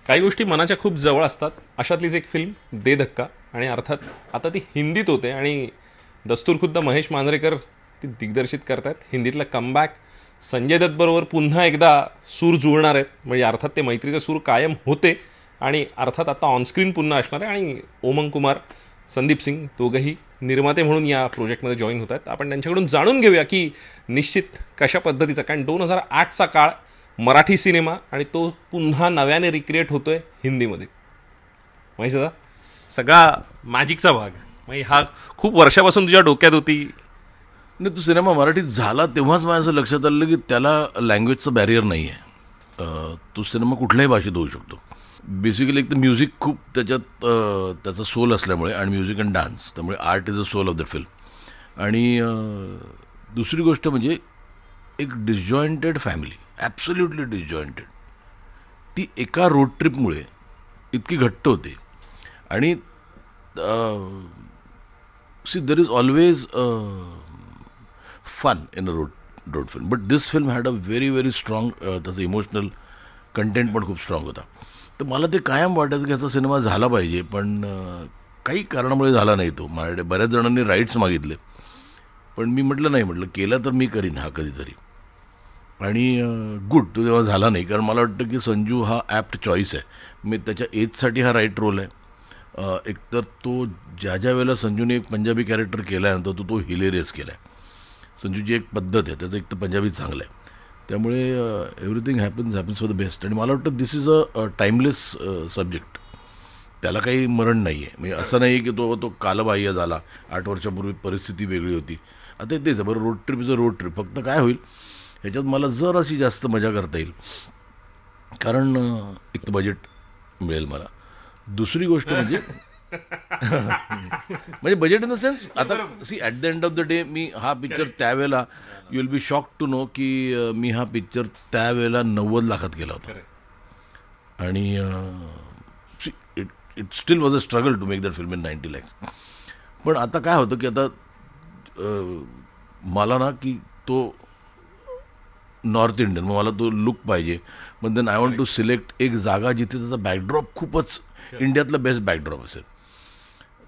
काही गोष्टी मनाच्या खूप जवळ असतात. अशातलीच एक फिल्म दे धक्का. आणि अर्थात आता ती हिंदीत होते आणि दस्तूरखुद्द महेश मांजरेकर ती दिग्दर्शित करतायत. हिंदीतला कमबॅक संजय दत्तबरोबर पुन्हा एकदा सूर जुळणार आहेत. म्हणजे अर्थात ते मैत्रीचे सूर कायम होते आणि अर्थात आता ऑनस्क्रीन पुन्हा असणार आहे. आणि ओमंग कुमार, संदीप सिंग दोघंही निर्माते म्हणून या प्रोजेक्टमध्ये जॉईन होत आहेत. आपण त्यांच्याकडून जाणून घेऊया की निश्चित कशा पद्धतीचा, कारण 2008चा काळ, मराठी सिनेमा आणि तो पुन्हा नव्याने रिक्रिएट होतो आहे हिंदीमध्ये. माहीत दादा, सगळा मॅजिकचा भाग. म्हणजे हा खूप वर्षापासून तुझ्या डोक्यात होती. नाही, तो सिनेमा मराठीत झाला तेव्हाच माझं लक्षात आलं की त्याला लँग्वेजचं बॅरियर नाही आहे. तो सिनेमा कुठल्याही भाषेत होऊ शकतो. बेसिकली एक तर म्युझिक खूप त्याच्यात त्याचा सोल असल्यामुळे, आणि म्युझिक अँड डान्स, त्यामुळे art is a soul of the film. आणि दुसरी गोष्ट म्हणजे एक डिसजॉईंटेड फॅमिली, ॲब्सोल्युटली डिसजॉईंटेड, ती एका रोड ट्रिपमुळे इतकी घट्ट होते. आणि see there is always fun in a road film, but this film had a very very strong, त्याचं इमोशनल कंटेंट पण खूप स्ट्रॉंग होता. तर मला ते कायम वाटायचं की याचा सिनेमा झाला पाहिजे, पण काही कारणामुळे झाला नाही तो. माझ्याकडे बऱ्याच जणांनी राईट्स मागितले, पण मी म्हटलं नाही, म्हटलं केला तर मी करीन हा कधीतरी. आणि गुड तो तेव्हा झाला नाही, कारण मला वाटतं की संजू हा ॲप्ट चॉईस आहे. मी त्याच्या एजसाठी हा राईट रोल आहे. एकतर तो ज्या वेळेला संजूने एक पंजाबी कॅरेक्टर केला आहे, नंतर तो हिलेरियस केला आहे. संजूची एक पद्धत आहे, त्याचं एक तर पंजाबी चांगलं आहे, त्यामुळे everything happens for the best. आणि मला वाटतं दिस इज अ टाईमलेस सब्जेक्ट. त्याला काही मरण नाही आहे. म्हणजे असं नाही की तो कालबाह्य झाला. 8 वर्षापूर्वी परिस्थिती वेगळी होती. आता तेच आहे, बरं, road trip is a road trip. फक्त काय होईल ह्याच्यात मला जराशी जास्त मजा करता येईल, कारण एक तर बजेट मिळेल मला. दुसरी गोष्ट म्हणजे म्हणजे बजेट इन द सेन्स, आता see at the end of the day मी हा पिक्चर त्यावेळेला, you will be shock to know की मी हा पिक्चर त्यावेळेला 90 लाखात केला होता. आणि it still was a struggle to make that film in 90 lakhs. पण आता काय होतं की आता मला ना की तो नॉर्थ इंडियन, मग मला तो लुक पाहिजे. पण then I want to select एक जागा जिथे त्याचा बॅकड्रॉप खूपच इंडियातला बेस्ट बॅकड्रॉप असेल.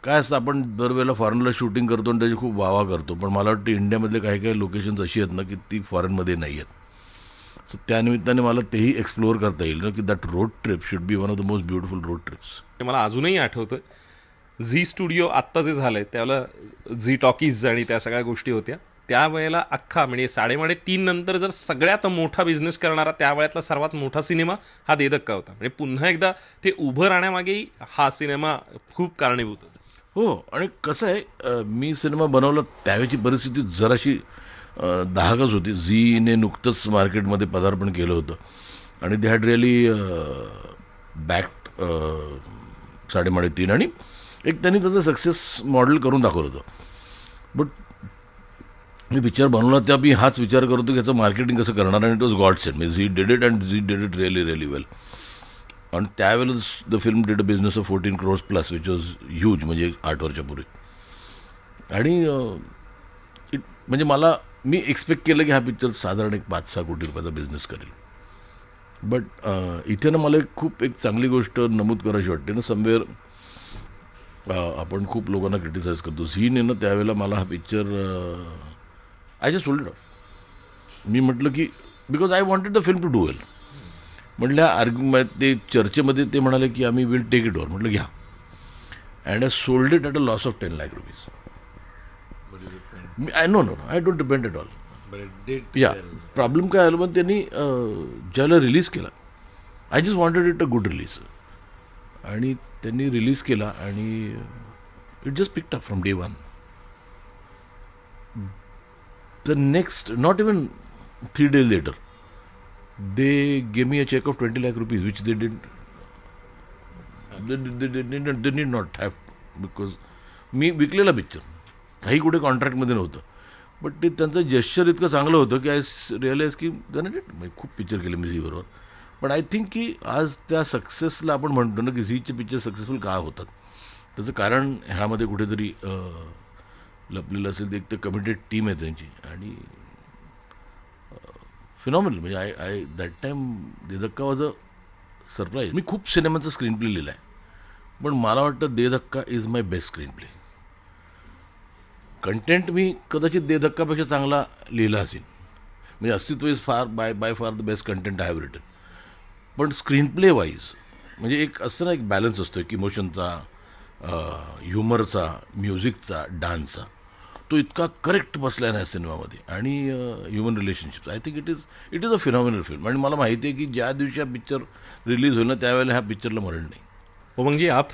काय असतं, आपण दरवेळेला फॉरेनला शूटिंग करतो आणि त्याची खूप वावा करतो, पण मला वाटतं इंडियामधले काही काही लोकेशन्स अशी आहेत ना की ती फॉरेनमध्ये नाही आहेत. सो त्यानिमित्ताने मला तेही एक्सप्लोअर करता येईल ना की that road trip should be one of the most beautiful road trips. मला अजूनही आठवतं झी स्टुडिओ आत्ता जे झालं आहे त्यावेळेला झी टॉकीज आणि त्या सगळ्या गोष्टी होत्या. त्यावेळेला अख्खा म्हणजे 3:30 नंतर जर सगळ्यात मोठा बिझनेस करणारा त्यावेळेतला सर्वात मोठा सिनेमा हा दे धक्का होता. म्हणजे पुन्हा एकदा ते उभं राहण्यामागेही हा सिनेमा खूप कारणीभूत होता. हो, आणि कसं आहे, मी सिनेमा बनवला त्यावेळची परिस्थिती जराशी दहाकच होती. झीने नुकतंच मार्केटमध्ये पदार्पण केलं होतं आणि दे हॅड रिअली बॅक्ड 3.5, आणि एक त्यांनी त्याचं सक्सेस मॉडेल करून दाखवलं होतं. बट मी पिक्चर बनवला तेव्हा मी हाच विचार करतो की याचं मार्केटिंग कसं करणार, आणि इट वॉज गॉड सेंड. मी झी डिड इट अँड Zee did it really really well. आणि त्यावेळेस the film did a business of 14 crores plus, which was huge, म्हणजे 8 वर्षापूर्वी. आणि म्हणजे मी एक्सपेक्ट केलं की हा पिक्चर साधारण एक 5-6 कोटी रुपयाचा बिझनेस करेल. बट इथे ना मला एक चांगली गोष्ट नमूद करायची वाटते ना. समवेअर आपण खूप लोकांना क्रिटिसाइज करतो. झीने ना त्यावेळेला मला हा picture, I just hold it off. मी म्हटलं की because I wanted the film to do well. म्हटल्या ते चर्चेमध्ये ते म्हणाले की आम्ही विल टेक इट ओव्हर. म्हटलं घ्या. And I sold it at a loss of 10 lakh rupees. No I don't depend at all. या प्रॉब्लेम काय आलं, पण त्यांनी ज्याला रिलीज केला, I just wanted it a good release, आणि त्यांनी रिलीज केला आणि it just picked up from day one. The next, not even 3 days later, they gave me a check of 20 lakh rupees, which they did not have, because मी विकलेला picture, काही कुठे कॉन्ट्रॅक्टमध्ये नव्हतं. But ते त्यांचं जेस्चर इतकं चांगलं होतं की आय रिअलाइज की म्हणजे खूप पिक्चर केले मी झीबरोबर. पण आय थिंक की आज त्या सक्सेसला आपण म्हणतो ना की झीचे पिक्चर सक्सेसफुल का होतात, त्याचं कारण ह्यामध्ये कुठेतरी लपलेलं असेल. एक तर कमिटेड टीम आहे त्यांची, आणि फिनॉमिनल. म्हणजे आय दॅट टाईम दे धक्का वॉज अ सरप्राईज. मी खूप सिनेमाचा स्क्रीन प्ले लिहिला आहे, पण मला वाटतं De Dhakka is my best screenplay. Content मी कदाचित दे धक्कापेक्षा चांगला लिहिला असेल, म्हणजे Astitva is by far the best content I have written. पण स्क्रीन प्ले वाईज म्हणजे एक असं ना, एक बॅलन्स असतो एक इमोशनचा, ह्युमरचा, म्युझिकचा, डान्सचा, तो इतका करेक्ट बसला नाही सिनेमामध्ये. आणि human relationships, I think it is a phenomenal film. आणि मला माहिती आहे की ज्या दिवशी हा पिक्चर रिलीज होईल ना, त्यावेळेला ह्या पिक्चरला मरण नाही. उमंग जी, आप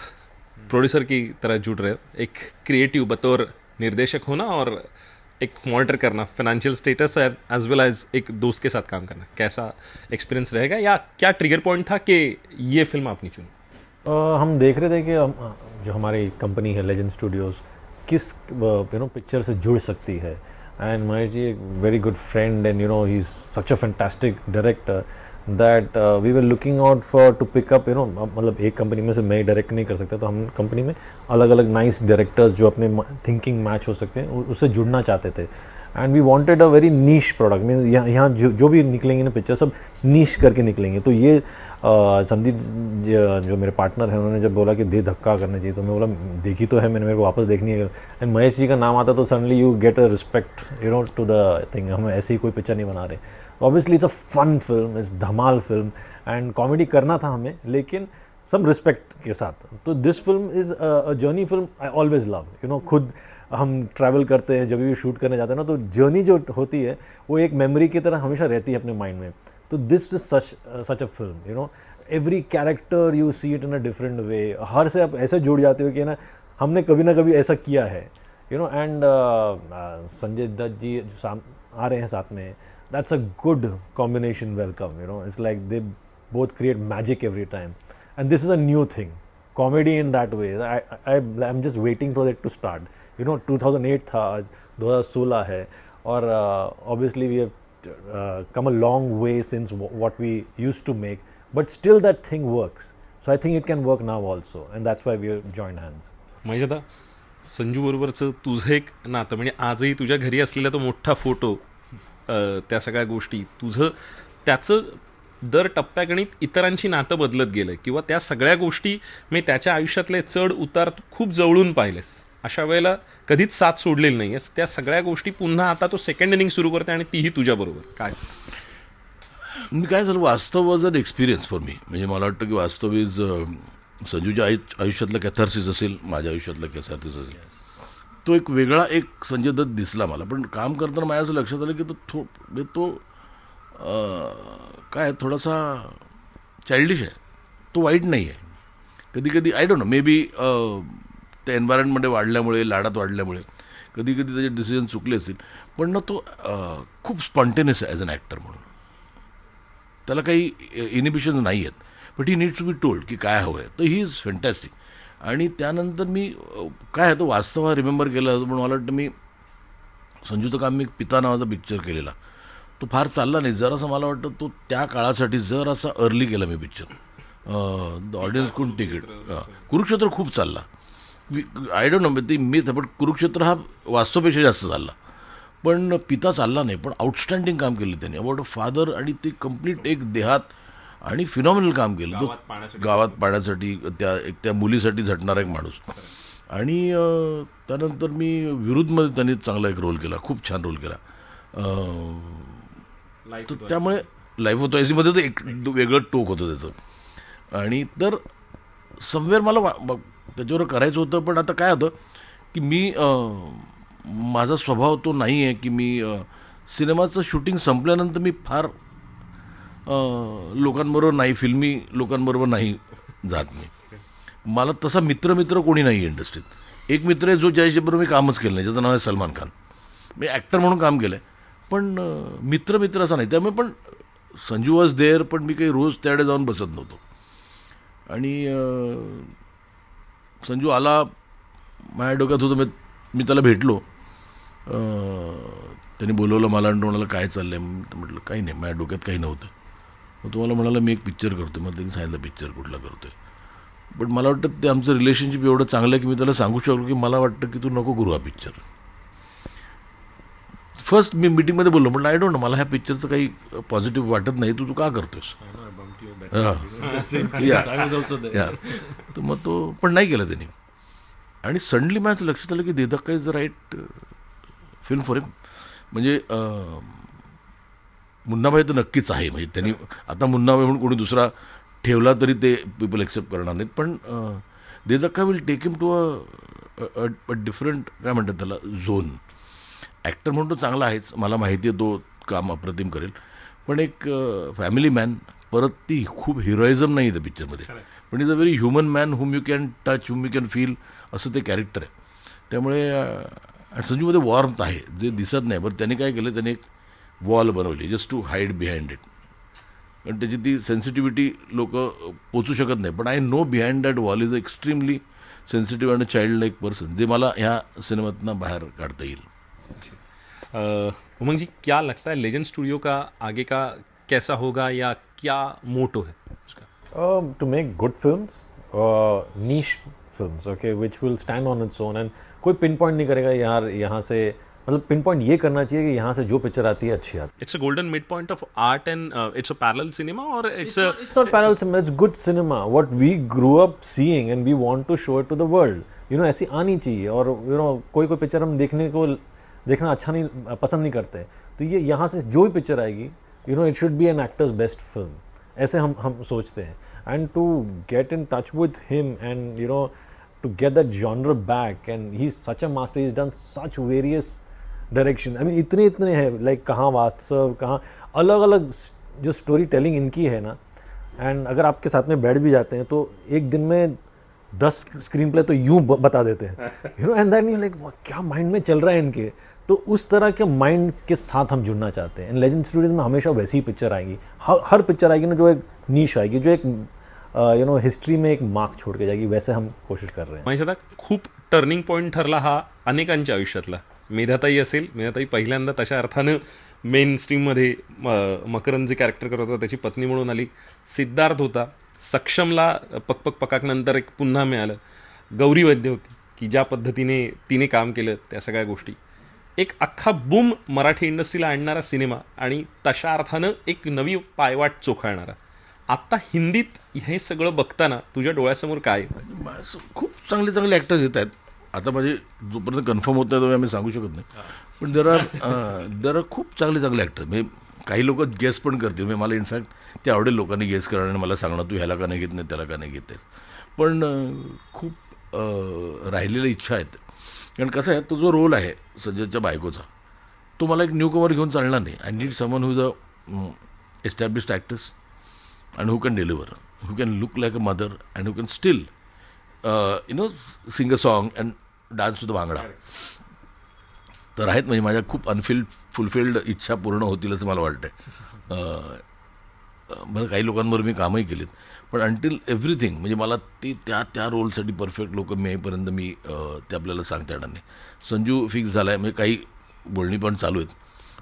प्रोड्यूसर की तरह जुड़ रहे हो, एक क्रिएटिव बतौर निर्देशक होना और एक मॉनिटर करना फाइनेंशियल स्टेटस एज वेल एज एक दोस्त के साथ काम करना, कैसा एक्सपीरियंस रहेगा, या क्या ट्रिगर पॉइंट था कि ये फिल्म आपने चुनी? हम देख रहे थे कि जो हमारी कंपनी है लेजेंड स्टूडियोज़ किस पिक्चर से जुड़ सकती है. एंड महेश जी एक very good friend and he is such a fantastic director that we were looking out for to pick up मतलब एक कंपनी में से मैं ही डायरेक्ट नहीं कर सकता, तो हम कंपनी में अलग अलग नाइस डायरेक्टर्स जो अपने थिंकिंग मैच हो सकते हैं उससे जुड़ना चाहते थे. And we wanted a very niche product. Mean यहाँ जो भी निकलेंगे ना पिक्चर सब नीश करके निकलेंगे. तो ये संदीप जो मेरे पार्टनर हैं उन्होंने जब बोला कि दे धक्का करना चाहिए, तो मैं बोला देखी तो है मैंने, मेरे को वापस देखनी है. एंड महेश जी का नाम आता तो suddenly you get a respect to the thing. हम ऐसे ही कोई पिक्चर नहीं बना रहे. Obviously it's a fun film, it's Dhamaal film and comedy करना था हमें, लेकिन सम रिस्पेक्ट के साथ. तो this film is a journey film I always love. खुद हम ट्रैवल करते हैं, जब भी शूट करने जाते हैं ना, तो जर्नी जो होती है वो एक मेमोरी की तरह हमेशा रहती है अपने माइंड में. तो this is such a film. Every character you see it in a different way. हर से आप ऐसे जुड़ जाते हो कि ना हमने कभी ना कभी ऐसा किया है. एंड संजय दत्त जी जो आ रहे हैं साथ में, that's a good combination. Welcome. It's like they both create magic every time. And this is a new thing, comedy in that way. I am just waiting for it to start. 2008 था, 2016 है, और obviously we have come a long way since what we used to make, but still that thing works. So I think it can work now also, and that's why we have joined hands. Mahesh दादा, संजू बरोबरचं तुझं एक नातं, म्हणजे आजही तुझ्या घरी असलेला तो मोठा फोटो, त्या सगळ्या गोष्टी, तुझं त्याचं दर टप्प्यागणित इतरांची नातं बदलत गेलं, किंवा त्या सगळ्या गोष्टी मी त्याच्या आयुष्यातले चढ उतार खूप जवळून पाहिलेस. अशा वेळेला कधीच साथ सोडलेली नाही आहेस. त्या सगळ्या गोष्टी पुन्हा आता तो सेकंड इनिंग सुरू करते, आणि तीही तुझ्याबरोबर. काय मी काय झालं, Vaastav was an experience for me. म्हणजे मला वाटतं की वास्तव इज संजूच्या आयुष्यातलं कॅथार्सिस असेल, माझ्या आयुष्यातलं कॅथार्सिस असेल. तो एक वेगळा एक संजय दत्त दिसला मला. पण काम करताना माझ्या असं लक्षात आलं की तो काय थोडासा चाइल्डिश आहे. तो वाईट नाही आहे. कधी कधी I don't know, may be त्या एन्व्हायरमेंटमध्ये वाढल्यामुळे, लाडात वाढल्यामुळे कधी कधी त्याचे डिसिजन चुकले असतील. पण ना तो खूप स्पॉन्टेनियस आहे ॲज अन ॲक्टर म्हणून. त्याला काही इनिबिशन्स नाही आहेत, but he needs to be told की काय हवं आहे. तर ही इज फॅन्टॅस्टिक. आणि त्यानंतर मी काय आहे तो वास्तव हा रिमेंबर केला होता. पण मला वाटतं मी संजूचं काम, मी पिता नावाचा पिक्चर केलेला, तो फार चालला नाही. जरासा मला वाटतं तो त्या काळासाठी जरासा अर्ली केला मी picture. The audience couldn't take it. Kurukshetra खूप चालला. आय डोंट नो, मी पण कुरुक्षेत्र हा वास्तवपेक्षा जास्त चालला. पण पिता चालला नाही. पण आउटस्टँडिंग काम केलं त्यांनी, अबाउट अ फादर. आणि ते कम्प्लीट एक देहात आणि फिनॉमिनल काम केलं. तो गावात पाण्यासाठी त्या मुलीसाठी झटणारा एक माणूस. आणि त्यानंतर मी विरुद्धमध्ये त्यांनी चांगला एक रोल केला, खूप छान रोल केला. त्यामुळे लाईफ ऑफ तोयसीमध्ये तर एक वेगळं टोक होतं त्याचं. आणि तर समवेअर मला त्याच्यावर करायचं होतं. पण आता काय होतं की मी माझा स्वभाव तो नाही आहे की मी सिनेमाचं शूटिंग संपल्यानंतर मी फार लोकांबरोबर नाही, फिल्मी लोकांबरोबर नाही जात. मला तसा मित्र कोणी नाही आहे इंडस्ट्रीत. एक मित्र आहे जो ज्याच्याबरोबर मी कामच केलं नाही, ज्याचं नाव आहे सलमान खान. मी ॲक्टर म्हणून काम केलं आहे, पण मित्र असं नाही. त्यामुळे पण संजू वॉज देअर, पण मी काही रोज त्याकडे जाऊन बसत नव्हतो. आणि संजू आला, माझ्या डोक्यात होतं, मी त्याला भेटलो. त्यांनी बोलवलं मला आणि म्हणाला काय चाललं आहे. म्हटलं काही नाही, माझ्या डोक्यात काही नव्हतं. मग तुम्हाला म्हणाला मी एक पिक्चर करतो. मग त्यांनी सांगितलं पिक्चर कुठला करतो आहे. बट मला वाटतं ते आमचं रिलेशनशिप एवढं चांगलं आहे की मी त्याला सांगू शकलो की मला वाटतं की तू नको करू हा पिक्चर. फर्स्ट मी मीटिंगमध्ये बोललो, म्हटलं आय डोंट नो, मला ह्या पिक्चरचं काही पॉझिटिव्ह वाटत नाही, तू का करतोस. तर मग तो पण नाही केला त्यांनी. आणि सडनली माझं लक्षात आलं की De Dhakka is the right film for him. म्हणजे मुन्नाभाई तर नक्कीच आहे. म्हणजे त्यांनी आता मुन्नाभाई म्हणून कोणी दुसरा ठेवला तरी ते पीपल एक्सेप्ट करणार नाहीत. पण De Dhakka will take him to a different काय म्हणतात त्याला झोन. ॲक्टर म्हणून तो चांगला आहेच, मला माहिती आहे तो काम अप्रतिम करेल. पण एक फॅमिली मॅन, परत ती खूप हिरोइझम नाही आहे त्या पिक्चरमध्ये, पण is a very human man whom you can touch, whom you can feel, असं ते कॅरेक्टर आहे. त्यामुळे संजूमध्ये वॉर्मथ आहे जे दिसत नाही. बरं त्यांनी काय केलं, त्याने एक वॉल बनवली just to hide behind it. कारण त्याची ती सेन्सिटिव्हिटी लोक पोचू शकत नाही. पण I know behind that wall is a extremely sensitive and childlike person, जे मला ह्या सिनेमातनं बाहेर काढता येईल. उमंग जी, क्या लगता है लेजेंड स्टूडियो का आगे का कैसा होगा या क्या मोटो है उसका? To make good films, niche films, okay, which will stand on its own, and कोई पिन पॉइंट नहीं करेगा यार यहाँ से, मतलब पिन पॉइंट ये करना चाहिए कि यहाँ से जो पिक्चर आती है अच्छी आती है. It's a golden midpoint of art and it's a parallel cinema or it's not parallel cinema, it's good cinema. What we grew up seeing and we want to show it to the world. You know, ऐसी आनी चाहिए. और you know, कोई picture हम देखना अच्छा नहीं, पसंद नहीं करते, तो ये यहाँ से जो भी पिक्चर आएगी, you know, it should be an actors best film, ऐसे हम सोचते हैं. And to get in touch with him and you know to get that genre back, and he is such a master, he is done such various direction. I mean इतने हैं, like कहाँ वात्सव, कहाँ अलग अलग जो स्टोरी टेलिंग इनकी है ना. एंड अगर आपके साथ में बैठ भी जाते हैं तो एक दिन में 10 स्क्रीन प्ले तो यूं बता देते हैं, you know. End that mean like क्या माइंड में चल रहा है इनके. तो उस तरह के माइंड के साथ हम जुड़ना चाहते हैं. एंड लेजेंड स्टूडियोज में हमेशा वैसी ही पिक्चर आएगी, हर पिक्चर आएगी ना जो एक नीश आएगी, जो एक यू नो हिस्ट्री में एक मार्क छोड़ के जाएगी. वैसे हम कोशिश कर रहे हैं. म्हणजे आता खूप टर्निंग पॉईंट ठरला हा अनेकांच्या आयुष्यातला. मेधाताई असेल, मेधाताई पहिल्यांदा तशा अर्थानं मेन स्ट्रीममध्ये मकरंद जे कॅरेक्टर करत होता त्याची पत्नी म्हणून आली. सिद्धार्थ होता, सक्षमला पकपक पकाकनंतर एक पुन्हा मिळालं. गौरी वैद्य होती की ज्या पद्धतीने तिने काम केलं त्या सगळ्या गोष्टी. एक अख्खा बूम मराठी इंडस्ट्रीला आणणारा सिनेमा आणि तशा अर्थानं एक नवी पायवाट चोखाळणारा. आत्ता हिंदीत हे सगळं बघताना तुझ्या डोळ्यासमोर काय येतं? खूप चांगले चांगले ॲक्टर्स येत आहेत. आता म्हणजे जोपर्यंत कन्फर्म होत नाही तो आम्ही सांगू शकत नाही. पण देर आर खूप चांगले चांगले ॲक्टर. म्हणजे काही लोक गेस पण करतील. म्हणजे मला इनफॅक्ट ते आवडेल लोकांनी गेस करणार आणि मला सांगणार तू ह्याला का नाही घेत नाही, त्याला का नाही घेत आहे. पण खूप राहिलेल्या इच्छा आहेत. कारण कसं आहे, तो जो रोल आहे सज्जदच्या बायकोचा, तो मला एक न्यू कमर घेऊन चालणार नाही. I need someone who is a established actors and who can deliver, who can look like a mother and who can still you know sing a song and dance to the bhangra. तर आहेत. म्हणजे माझ्या खूप fulfilled इच्छा पूर्ण होतील असं मला वाटतं. बरं, काही लोकांबरोबर मी कामही केलीत, पण अंटिल एव्हरीथिंग म्हणजे मला ती त्या रोलसाठी परफेक्ट लोक मिळेपर्यंत मी ते आपल्याला सांगता येणार नाही. संजू फिक्स झाला आहे. म्हणजे काही बोलणी पण चालू आहेत,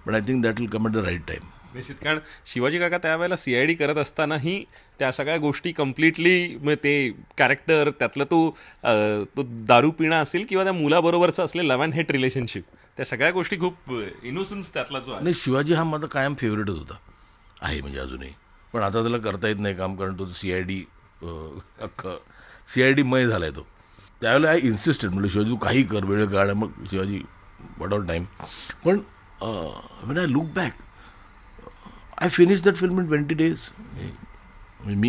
पण I think that will come at the right time. निश्चित. कारण शिवाजी काका त्यावेळेला CID करत असतानाही त्या सगळ्या गोष्टी कम्प्लिटली, मग ते कॅरेक्टर त्यातलं तो दारू पिणं असेल किंवा त्या मुलाबरोबरचं असले लव्ह अँड हेट रिलेशनशिप, त्या सगळ्या गोष्टी खूप इनोसन्स त्यातला जो आहे. नाही, शिवाजी हा माझा कायम फेवरेटच होता, आहे म्हणजे अजूनही. पण आता त्याला करता येत नाही काम, कारण तो CID अख्खं CID मय झाला आहे तो. त्यावेळेला आय इन्सिस्टेड, म्हणजे शिवाजी तू काही कर, वेळ काढ. मग शिवाजी व्हॉट ऑल टाईम. पण when I look back, I finish that film in 20 days.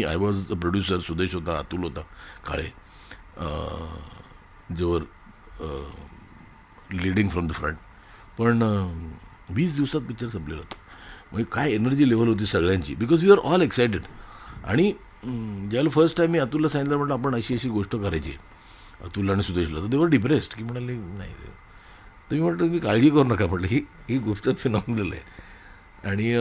I was the producer, Sudesh होता, अतुल होता काळे, जोवर लिडिंग फ्रॉम द फ्रंट. पण 20 दिवसात पिक्चर संपलेला होता. म्हणजे काय एनर्जी लेवल होती सगळ्यांची, because we are all excited. आणि ज्यावेळेला फर्स्ट टाईम मी अतुलला सांगितलं, म्हटलं आपण अशी गोष्ट करायची अतुल आणि सुदेशला, तर देवर डिप्रेस्ड की म्हणाले नाही. तर मी म्हटलं तुम्ही काळजी करू नका, म्हटलं ही गोष्ट फिनॉमिनल आहे. आणि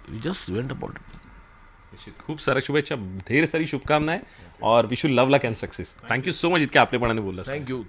we just went about it. खूप साऱ्या शुभेच्छा, ढेर सारी शुभकामनाएं और wish you love luck and success. Thank you so much इतक्या आपलेपणाने बोलला. थँक्यू.